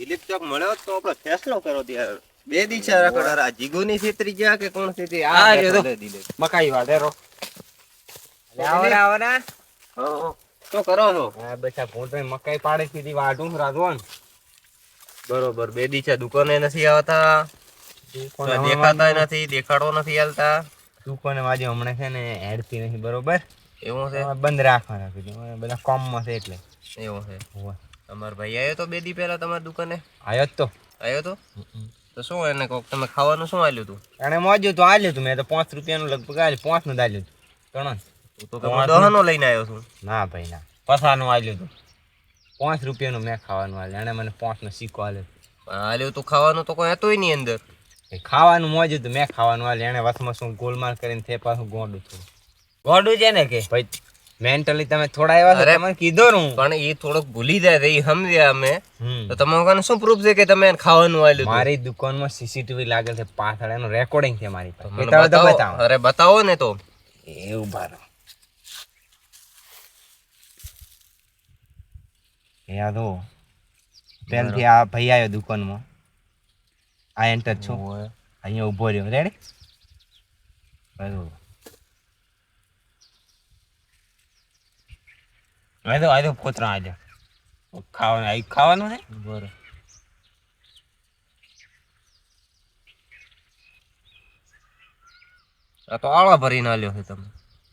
દિલીપ ચોક મળ્યો તો આપણે ફેસલો કરો ત્યાં બે દિશા રાખો આ જીગુની છેતરી ગયા કે કોણ છેતરી આ દિલીપ મકાઈ વાઢેરો આવરા તો કરો છો હા બચ્ચા પોતે મકાઈ પાડે સીધી વાઢું રાજવાન બરોબર બે દિશા દુકાને નથી આવતા દેખાતા નથી દેખાડો નથી હાલતા દુકાને વાજી હમણાં છે ને હેડતી નથી બરોબર એવું છે બંધ રાખવાના કીધું બધા કોમમાં છે એટલે એવું છે તમારો ભાઈ આવ્યો તો બે દી પહેલા તમારી દુકાને આવ્યો જ તો આવ્યો તો શું એને કોક તમે ખાવાનું શું આલ્યું તું એને મોજું તો આલ્યું તું મેં તો 5 રૂપિયાનું લગભગ આલ્યું 5 નું આલ્યું ત્રણ તો દહનો લઈને આવ્યો છું ના ભાઈ ના પસાનું આલ્યું તું 5 રૂપિયાનું મેં ખાવાનું આલ્યું એને મને 5 નો સિક્કો આલ્યો તો ખાવાનું તો કોઈ હતોય નહીં અંદર ખાવાનું મોજું તો મેં ખાવાનું આલ્યું એને વસમાં શું ગોલમાલ કરીને તે પાછું ગોડું છે ને કે ભાઈ મેન્ટલી તમે થોડા એવા છો તમને કીધું ને પણ એ થોડોક ભૂલી જાય એ સમજ્યા અમે તો તમારે શું પ્રૂફ છે કે તમે ખાવાનું આલ્યું મારી દુકાનમાં સીસીટીવી લાગેલ છે પાછળ એનું રેકોર્ડિંગ છે મારી પાસે અરે બતાવો ને તો એવું બારો યાદ હો પહેલથી આ ભાઈ આવ્યો દુકાનમાં આ એન્ટર છો અહીંયા ઉભો રહ્યો રેડી બરોબર આ તો પોતરા આજે ખાવાનું છે બરોબર આ તો આળા ભરીને આલ્યો છે તમે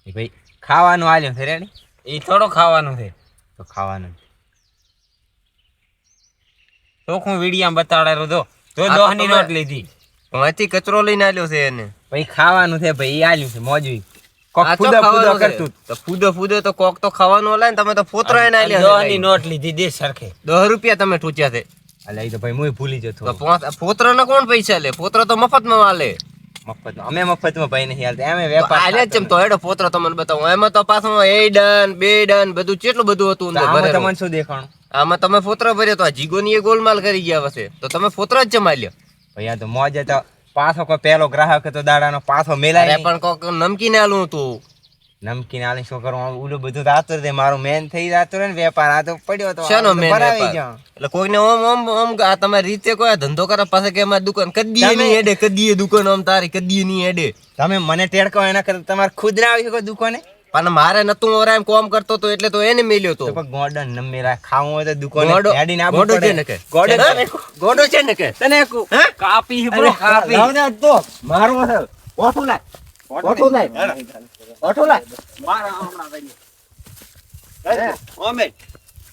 ભાઈ ખાવાનું આલ્યો છે રેડી એ થોડો ખાવાનું છે તો ખાવાનું તો હું વિડીયો બતાડેલો તો દોહની નોટ લીધી અહીંથી કચરો લઈને આલ્યો છે એને ભાઈ ખાવાનું છે ભાઈ એ આલ્યું છે મોજું કોક ફૂદો કરતું તો ફૂદો તો કોક તો ખાવાનું આલે ને તમે તો ફોતરા એને આલ્યા દોહની નોટ લીધી દે સરખે 10 રૂપિયા તમે ઠૂચ્યા છે અલે એ તો ભાઈ હું ભૂલી જતો તો ફોતરાના કોણ પૈસા લે ફોતરા તો મફતમાં આલે મફતમાં અમે મફતમાં ભાઈ નહીં હાલતા એમે વેપાર આલે ચમ તો હેડો ફોતરો તમને બતાવો એમાં તો પાછો એ ડન બે ડન બધું કેટલું બધું હતું અંદર ભરેલું તમને શું દેખાણું આમાં તમે ફોતરા ભર્યો તો આ જીગોની એ ગોલમાલ કરી ગયા હશે તો તમે ફોતરા જ જમાલ્યો ભાઈ આ તો મોજ તો પાછો કોઈ પેલો ગ્રાહક હતો દાડાનો પાછો મેલાય પણ કોક નમકીન આલું હતું નમકીન આલી શું કરું ઓલું બધું રાતો દે મારું મેન થઈ જાતો ને વેપાર આ તો પડ્યો તો શાનો મેન એટલે કોઈને ઓમ આ તમારી રીતે કોઈ ધંધો કરે પાસે કે અમારી દુકાન કદીએ નહીં હેડે કદીએ દુકાન આમ તારી કદીએ નહીં હેડે તમે મને ટેડકો એના કરતા તમારે ખુદ ના આવી શકો દુકાને પણ મારે નતું ઓરા એમ કોમ કરતો તો એટલે તો એને મેલ્યો તો ગોડન નમેરા ખાવું હોય તો દુકાને હેડીને આપો ગોડો છે ને કે ગોડો છે ને કે તને કાપી બ્રો કાપી લાવને તો મારો છે ઓઠું લાય મારા હમણાં ભાઈ ઓમે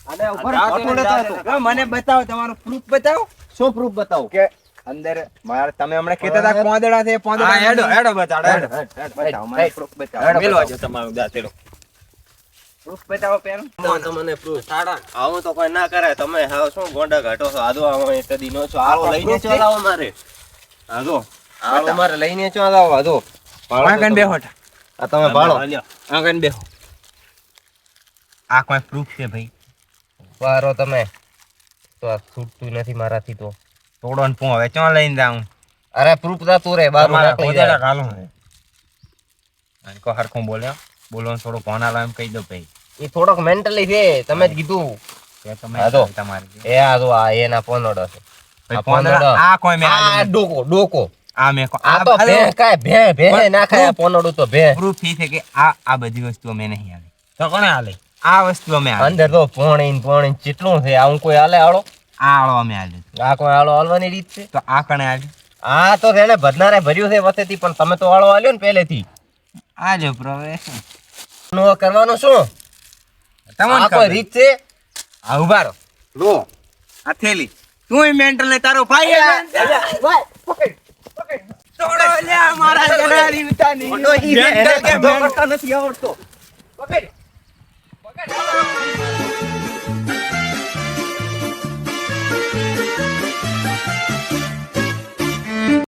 આને ઉપર ઓઠું લેતો હતો મને બતાવો તમારો પ્રૂફ બતાવો શું પ્રૂફ બતાવો કે અંદર માર તમે હમણાં કહેતા હતા પોંદડા છે પોંદડા હેડો બતાડો બતાવો મને પ્રૂફ બતાવો મેલો આજો તમારું દાંતેલો પ્રૂફ બતાવો પેન તમને પ્રૂફ સાડા આવું તો કોઈ ના કરે તમે હાવ શું ગોંડા ઘાટો છો આદો આવો કદી નો છો આવો લઈને ચાલાવો મારે આદો આવો મારે લઈને ચાલાવો આદો આગન બેહો આ તમે ભાળો આગન બેહો આ કોઈ પ્રૂફ છે ભાઈ વારો તમે તો આ છૂટતું નથી મારાથી તો તોડો ને પો હવે ક્યાં લઈને જાઉં અરે પ્રૂફ જાતું રે બાર મારા કોદડા કાલું હે અને કો હરખું બોલ્યો બોલો થોડો ફોન આલો એમ કહી દો ભાઈ એ થોડોક મેન્ટલી છે તમે જ કીધું કે તમે તમારી એ આ જો આ એના પોનડો છે આ પોનડો આ કોઈ મે આ ડોકો આ મે આ તો ભે કાય ભે ના ખાય પોનડું તો ભે પ્રૂફ છે કે આ બધી વસ્તુઓ મે નહીં આલી તો કોણે આલી આ વસ્તુઓ મે આલી અંદર તો પોણી ચેટલું છે આ હું કોઈ આલે આળો આળો અમે આલી આ કોઈ આળો આલવાની રીત છે તો આ કણે આલી આ તો રેને ભદનારે ભર્યું છે વસેથી પણ તમે તો આળો આલ્યો ને પહેલેથી આજો પ્રવેશ નો કરવાનું શું તમને આ કોઈ રીત છે આ ઉભા રહો લો આ થેલી તું મેન્ટલ ને તારો ભાઈ હે ભાઈ પકડ તોડો લે મારા જનારી ઉતાની મેન્ટલ કે કરતા નથી આવડતો પકડ